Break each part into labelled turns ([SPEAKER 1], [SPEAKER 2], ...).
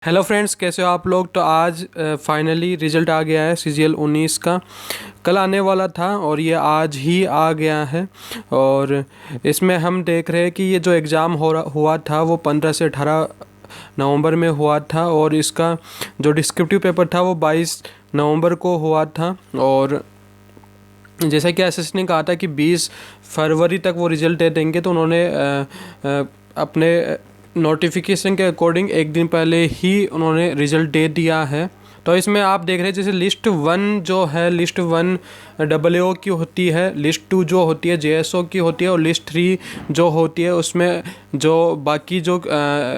[SPEAKER 1] Hello friends, कैसे हो आप लोग। तो आज फाइनली रिज़ल्ट आ गया है CGL 19 का। कल आने वाला था और ये आज ही आ गया है। और इसमें हम देख रहे हैं कि ये जो एग्ज़ाम हुआ था वो 15 से 18 नवंबर में हुआ था। और इसका जो डिस्क्रिप्टिव पेपर था वो 22 नवंबर को हुआ था। और जैसा कि एसएस ने कहा था कि 20 फरवरी तक वो रिज़ल्ट दे देंगे, तो उन्होंने अपने नोटिफिकेशन के अकॉर्डिंग एक दिन पहले ही उन्होंने रिज़ल्ट दे दिया है। तो इसमें आप देख रहे हैं जैसे लिस्ट 1 जो है, लिस्ट 1 AAO की होती है, लिस्ट 2 जो होती है JSO की होती है, और लिस्ट 3 जो होती है उसमें जो बाकी जो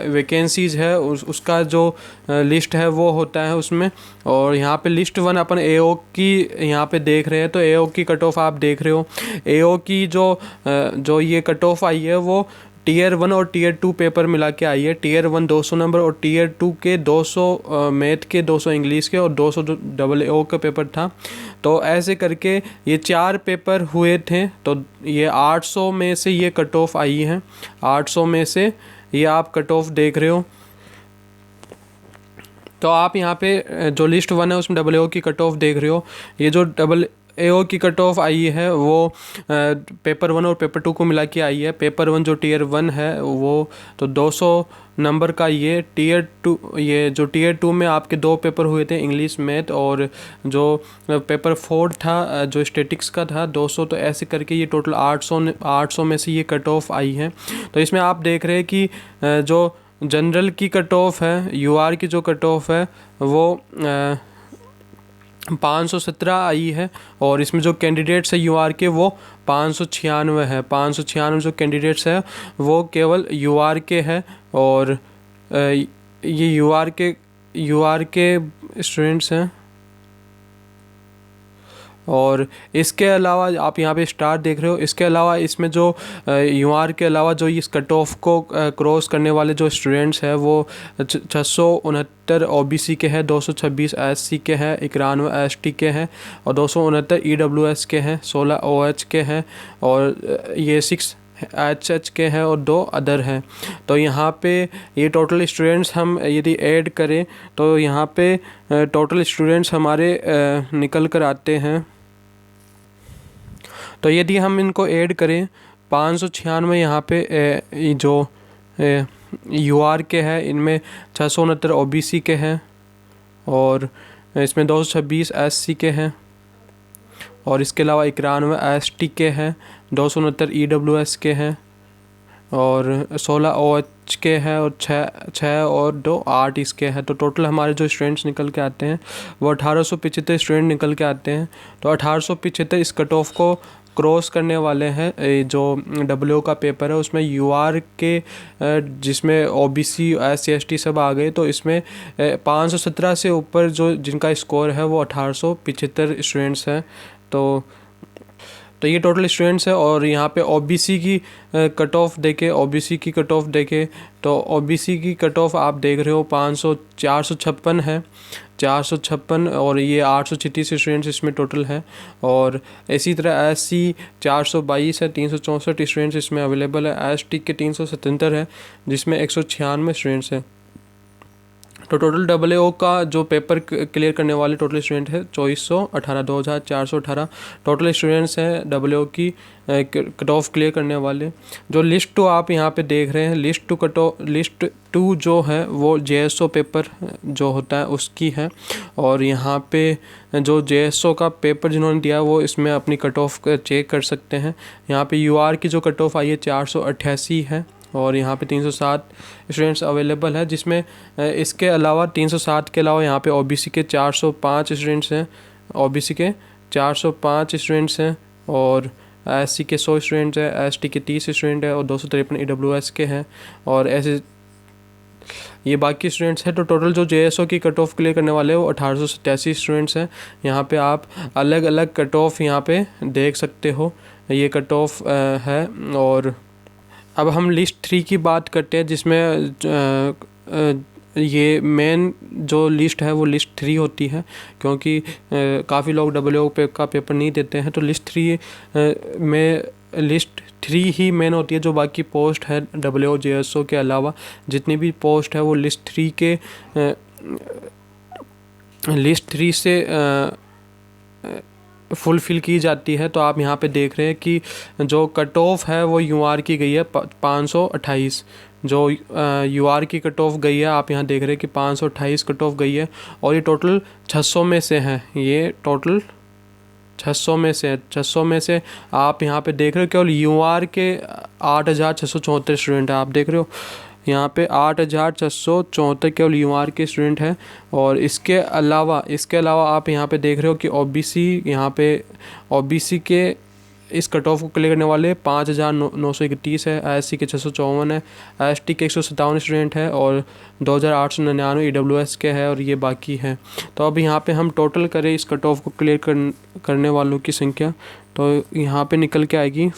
[SPEAKER 1] वैकेंसीज़ है उसका जो लिस्ट है वो होता है उसमें। और यहाँ पे लिस्ट 1 अपन AO की यहाँ पे देख रहे हैं, तो AO की कट ऑफ आप देख रहे हो। AO की जो ये कट ऑफ आई है वो Tier 1 और Tier 2 पेपर मिला के आई है। Tier 1 200 नंबर और Tier 2 के 200 मैथ के, 200 इंग्लिश के और 200 AAO का पेपर था। तो ऐसे करके ये 4 पेपर हुए थे। तो ये 800 में से ये कट ऑफ आई है। 800 में से ये आप कट ऑफ देख रहे हो। तो आप यहाँ पे जो लिस्ट 1 है उसमें AAO की कट ऑफ देख रहे हो। ये जो AO की कट ऑफ आई है वो पेपर 1 और पेपर 2 को मिला के आई है। पेपर 1 जो Tier 1 है वो तो 200 नंबर का, ये जो Tier 2 में आपके 2 पेपर हुए थे, इंग्लिश मैथ, और जो पेपर 4 था जो स्टैटिक्स का था 200। तो ऐसे करके ये टोटल 800 में से ये कट ऑफ आई है। तो इसमें आप देख रहे हैं कि जो जनरल की कट ऑफ है, UR की जो कट ऑफ है वो 517 आई है। और इसमें जो कैंडिडेट्स है UR के वो 596 है। 596 जो कैंडिडेट्स है वो केवल UR के हैं। और ये UR के स्टूडेंट्स हैं। और इसके अलावा आप यहाँ पे स्टार देख रहे हो। इसके अलावा इसमें जो UR के अलावा जो इस कट ऑफ को क्रॉस करने वाले जो स्टूडेंट्स हैं वो 669 OBC के हैं, 226 SC के हैं, 91 ST के हैं और 269 EWS के हैं, 16 OH के हैं और ये 6 HH के हैं और 2 अदर हैं। तो यहाँ पे ये टोटल स्टूडेंट्स हम यदि ऐड करें तो यहाँ पे टोटल स्टूडेंट्स हमारे निकल कर आते हैं। तो यदि हम इनको ऐड करें 596 यहाँ पे जो UR के हैं, इनमें 669 OBC के हैं और इसमें 226 SC के हैं और इसके अलावा 91 ST के हैं, 269 EWS के हैं और 16 OH के हैं और 6 और 2 8 इसके हैं। तो टोटल हमारे जो स्टूडेंट्स निकल के आते हैं वो 1875 स्टूडेंट निकल के आते हैं। तो 1875 इस कट ऑफ को क्रॉस करने वाले हैं। जो AAO का पेपर है उसमें UR के जिसमें OBC SC ST सब आ गए, तो इसमें 517 से ऊपर जो जिनका स्कोर है वो 1875 स्टूडेंट्स हैं। तो ये टोटल स्टूडेंट्स है। और यहाँ पे OBC की कट ऑफ देखे, OBC की कट ऑफ देखे तो OBC की कट ऑफ आप देख रहे हो 456 है, 456 और ये 836 स्टूडेंट्स इसमें टोटल है। और इसी तरह SC 422 है, 364 स्टूडेंट्स इसमें अवेलेबल है। ST के 377 है जिसमें 196 स्टूडेंट्स हैं। तो टोटल AAO का जो पेपर क्लियर करने वाले टोटल स्टूडेंट है 2418 टोटल स्टूडेंट्स हैं AAO की कट ऑफ क्लियर करने वाले। जो लिस्ट 2 आप यहाँ पे देख रहे हैं, लिस्ट 2 जो है वो JSO पेपर जो होता है उसकी है। और यहाँ पे जो JSO का पेपर जिन्होंने दिया वो इसमें अपनी कट ऑफ चेक कर सकते हैं। यहाँ पे UR की जो कट ऑफ आई है 488 है और यहाँ पे 307 स्टूडेंट्स अवेलेबल है, जिसमें इसके अलावा 307 के अलावा यहाँ पे OBC के 405 स्टूडेंट्स हैं, OBC के 405 स्टूडेंट्स हैं और SC के 100 स्टूडेंट्स हैं, ST के 30 स्टूडेंट है और 253 EWS के हैं और ऐसे ये बाकी स्टूडेंट्स हैं। तो टोटल जो JSO की कट ऑफ क्लियर करने वाले हैं वो 1887 स्टूडेंट्स हैं। यहाँ पे आप अलग अलग कट ऑफ यहाँ पे देख सकते हो, ये कट ऑफ है। और अब हम लिस्ट 3 की बात करते हैं जिसमें ये मेन जो लिस्ट है वो लिस्ट 3 होती है, क्योंकि काफ़ी लोग AAO का पेपर नहीं देते हैं। तो लिस्ट 3 में लिस्ट 3 ही मेन होती है, जो बाकी पोस्ट है WOJSO के अलावा जितनी भी पोस्ट है वो लिस्ट 3 से फुलफ़िल की जाती है। तो आप यहाँ पे देख रहे हैं कि जो कट ऑफ है वो UR की गई है 528, जो UR की कट ऑफ गई है आप यहाँ देख रहे हैं कि 528 कट ऑफ गई है, और ये टोटल 600 में से है, ये टोटल 600 में से 600 में से आप यहाँ पे देख रहे हो केवल UR के 8674 स्टूडेंट है। आप देख रहे हो यहाँ पे 8674 केवल UR के स्टूडेंट हैं। और इसके अलावा आप यहाँ पे देख रहे हो कि OBC, यहाँ पे OBC के इस कट ऑफ को क्लियर करने वाले 5931 है, SC के 654 है, ST के 157 स्टूडेंट है, और 2899 EWS के है, और ये बाकी है। तो अब यहाँ पे हम टोटल करें इस कट ऑफ को क्लियर करने वालों की संख्या, तो यहाँ पे निकल के आएगी,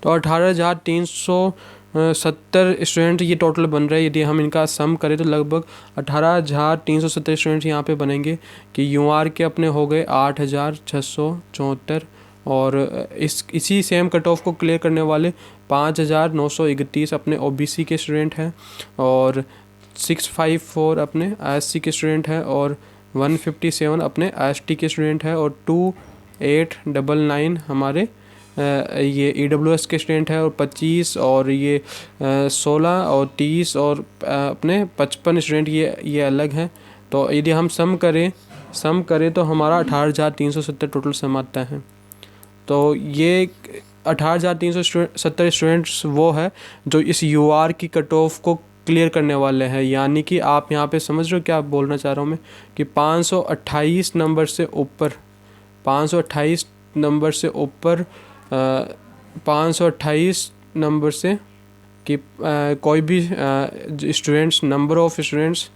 [SPEAKER 1] तो 18,370 स्टूडेंट ये टोटल बन रहे हैं। यदि हम इनका सम करें तो लगभग 18,370 स्टूडेंट यहाँ पे बनेंगे कि UR के अपने हो गए 8,674, और इसी सेम कट ऑफ को क्लियर करने वाले 5,931 अपने OBC के स्टूडेंट हैं, और 654 अपने SC के स्टूडेंट हैं, और 157 अपने ST के स्टूडेंट हैं, और 2899 हमारे ये EWS के स्टूडेंट है, और 25 और ये 16 और 30 और अपने 55 स्टूडेंट ये अलग हैं। तो यदि हम सम करें तो हमारा 18,370 टोटल सम आता है। तो ये 18,370 स्टूडेंट्स वो है जो इस UR की कट ऑफ को क्लियर करने वाले हैं। यानी कि आप यहाँ पे समझ रहे हो क्या बोलना चाह रहा हूँ मैं, कि 528 नंबर से ऊपर 528 नंबर से ऊपर 528 नंबर से कि कोई भी students number of students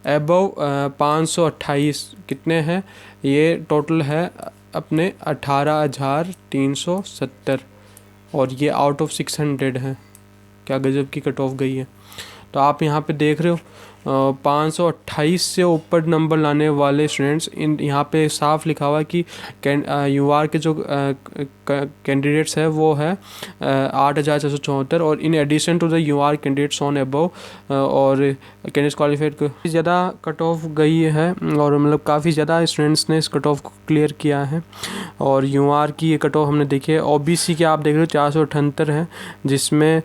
[SPEAKER 1] above 528 कितने हैं, ये टोटल है अपने 18,370, और ये आउट ऑफ 600 है। क्या गजब की कट ऑफ गई है। तो आप यहाँ पे देख रहे हो 528 से ऊपर नंबर लाने वाले स्टूडेंट्स, यहाँ पे साफ लिखा हुआ है कि UR के जो कैंडिडेट्स है वो है 8,674, और in addition to the UR candidates on above, और कैंडिडेट्स क्वालिफाइड को ज़्यादा कट ऑफ गई है, और मतलब काफ़ी ज़्यादा स्टूडेंट्स ने इस कट ऑफ को क्लियर किया है। और UR की ये कट ऑफ हमने देखी है। OBC के आप देख रहे हो 478 है, जिसमें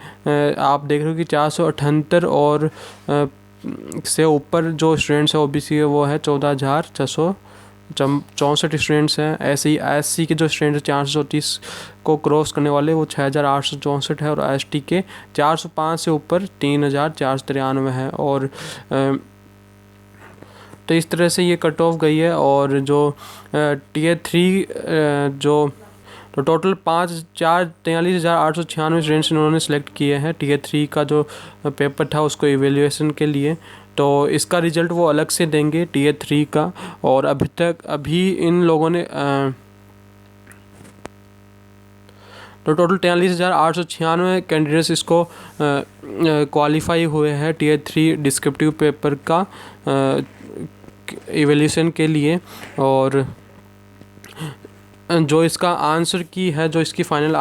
[SPEAKER 1] आप देख रहे हो कि 478 और से ऊपर जो स्टूडेंट्स है OBC के वो है 14,664 स्टूडेंट्स हैं। ऐसे ही SC के जो स्टूडेंट है 430 को क्रॉस करने वाले वो 6,864 है, और ST के 405 से ऊपर 3,493 है। और तो इस तरह से ये कट ऑफ गई है। और जो Tier 3 जो तो टोटल 43,896 स्टूडेंट्स इन्होंने सेलेक्ट किए हैं Tier 3 का जो पेपर था उसको इवेल्युएशन के लिए। तो इसका रिज़ल्ट वो अलग से देंगे Tier 3 का। और अभी इन लोगों ने तो टोटल 43,896 कैंडिडेट्स इसको क्वालिफाई हुए हैं Tier 3 डिस्क्रिप्टिव पेपर का इवेल्यूशन के लिए। और जो इसका आंसर की है, जो इसकी फ़ाइनल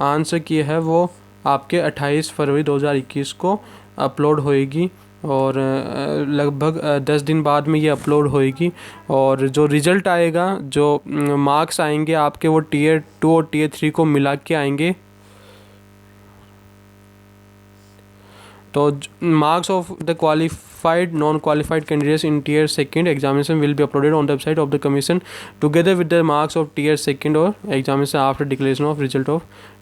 [SPEAKER 1] आंसर की है वो आपके 28 फरवरी 2021 को अपलोड होएगी, और लगभग 10 दिन बाद में ये अपलोड होएगी। और जो रिज़ल्ट आएगा, जो मार्क्स आएंगे आपके, वो Tier 2 और Tier 3 को मिला के आएंगे। तो marks of the qualified non-qualified candidates in Tier 2 examination will be uploaded on the website of the commission together with the marks of Tier 2 or examination after declaration of result of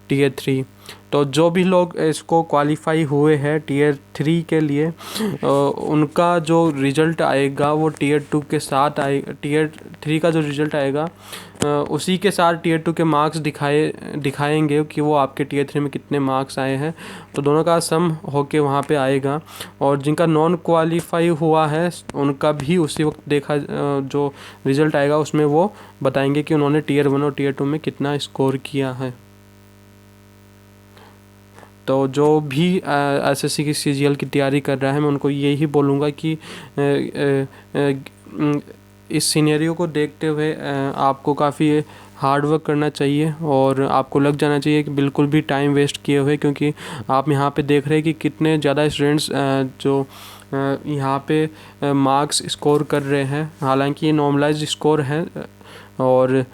[SPEAKER 1] Tier 3। तो जो भी लोग इसको qualify हुए हैं Tier 3 के लिए, उनका जो रिज़ल्ट आएगा वो Tier 2 के साथ आएगा। Tier 3 का जो रिज़ल्ट आएगा उसी के साथ Tier 2 के मार्क्स दिखाएंगे कि वो आपके Tier 3 में कितने मार्क्स आए हैं। तो दोनों का सम होके वहाँ पे आएगा। और जिनका नॉन क्वालिफाई हुआ है उनका भी उसी वक्त जो रिज़ल्ट आएगा उसमें वो बताएंगे कि उन्होंने Tier 1 और Tier 2 में कितना स्कोर किया है। तो जो भी एसएससी की सीजीएल की तैयारी कर रहा है, मैं उनको यही बोलूँगा कि इस सिनेरियो को देखते हुए आपको काफ़ी हार्ड वर्क करना चाहिए और आपको लग जाना चाहिए कि बिल्कुल भी टाइम वेस्ट किए हुए, क्योंकि आप यहाँ पे देख रहे हैं कि कितने ज़्यादा स्टूडेंट्स जो यहाँ पे मार्क्स स्कोर कर रहे हैं। हालांकि ये नॉर्मलाइज्ड स्कोर है और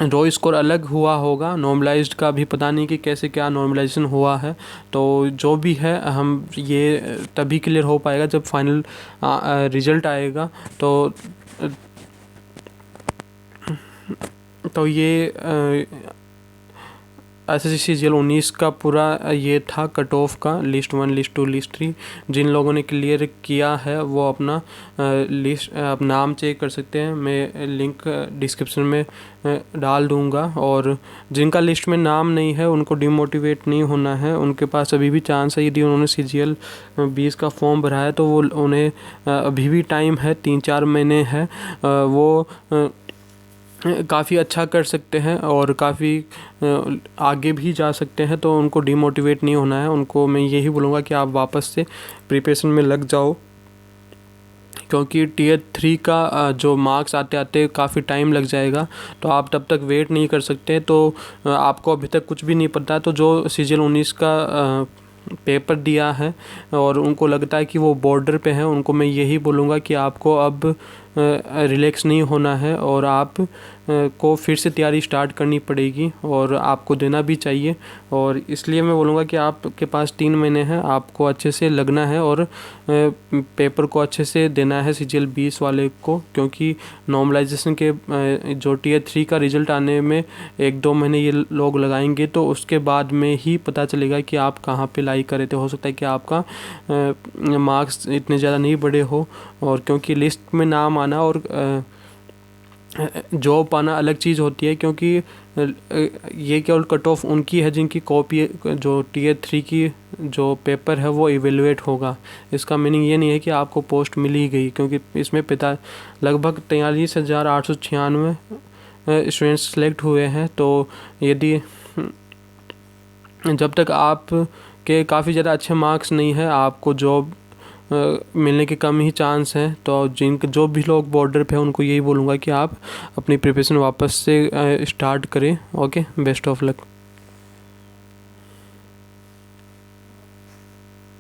[SPEAKER 1] रो स्कोर अलग हुआ होगा, नॉर्मलाइज्ड का भी पता नहीं कि कैसे क्या नॉर्मलाइजेशन हुआ है। तो जो भी है हम ये तभी क्लियर हो पाएगा जब फाइनल रिजल्ट आएगा। तो ये एसएससी सीजीएल 19 का पूरा ये था कट ऑफ का, लिस्ट 1, लिस्ट 2, लिस्ट 3। जिन लोगों ने क्लियर किया है वो अपना लिस्ट नाम चेक कर सकते हैं, मैं लिंक डिस्क्रिप्शन में डाल दूंगा। और जिनका लिस्ट में नाम नहीं है उनको डिमोटिवेट नहीं होना है, उनके पास अभी भी चांस है। यदि उन्होंने सीजीएल 20 का फॉर्म भरा है तो वो उन्हें अभी भी टाइम है, 3-4 महीने है, वो काफ़ी अच्छा कर सकते हैं और काफ़ी आगे भी जा सकते हैं। तो उनको डिमोटिवेट नहीं होना है, उनको मैं यही बोलूँगा कि आप वापस से प्रिपरेशन में लग जाओ, क्योंकि टीयर 3 का जो मार्क्स आते आते काफ़ी टाइम लग जाएगा। तो आप तब तक वेट नहीं कर सकते। तो आपको अभी तक कुछ भी नहीं पता, तो जो सीजीएल 19 का पेपर दिया है और उनको लगता है कि वो बॉर्डर पे है, उनको मैं यही बोलूँगा कि आपको अब रिलैक्स नहीं होना है और आप को फिर से तैयारी स्टार्ट करनी पड़ेगी और आपको देना भी चाहिए। और इसलिए मैं बोलूँगा कि आपके पास 3 महीने हैं, आपको अच्छे से लगना है और पेपर को अच्छे से देना है सीजीएल 20 वाले को, क्योंकि नॉर्मलाइजेशन के जो टीयर 3 का रिज़ल्ट आने में 1-2 महीने ये लोग लगाएंगे, तो उसके बाद में ही पता चलेगा कि आप कहाँ पे लाई करे थे। हो सकता है कि आपका मार्क्स इतने ज़्यादा नहीं बढ़े हो, और क्योंकि लिस्ट में नाम आना और जॉब पाना अलग चीज़ होती है, क्योंकि ये केवल कट ऑफ उनकी है जिनकी कॉपी जो टीयर 3 की जो पेपर है वो इवेलुएट होगा। इसका मीनिंग ये नहीं है कि आपको पोस्ट मिल ही गई, क्योंकि इसमें लगभग 43,896 स्टूडेंट्स सेलेक्ट हुए हैं। तो यदि जब तक आप के काफ़ी ज़्यादा अच्छे मार्क्स नहीं है, आपको जॉब मिलने के कम ही चांस हैं। तो जो भी लोग बॉर्डर पे हैं उनको यही बोलूँगा कि आप अपनी प्रिपरेशन वापस से स्टार्ट करें। Okay, best of luck.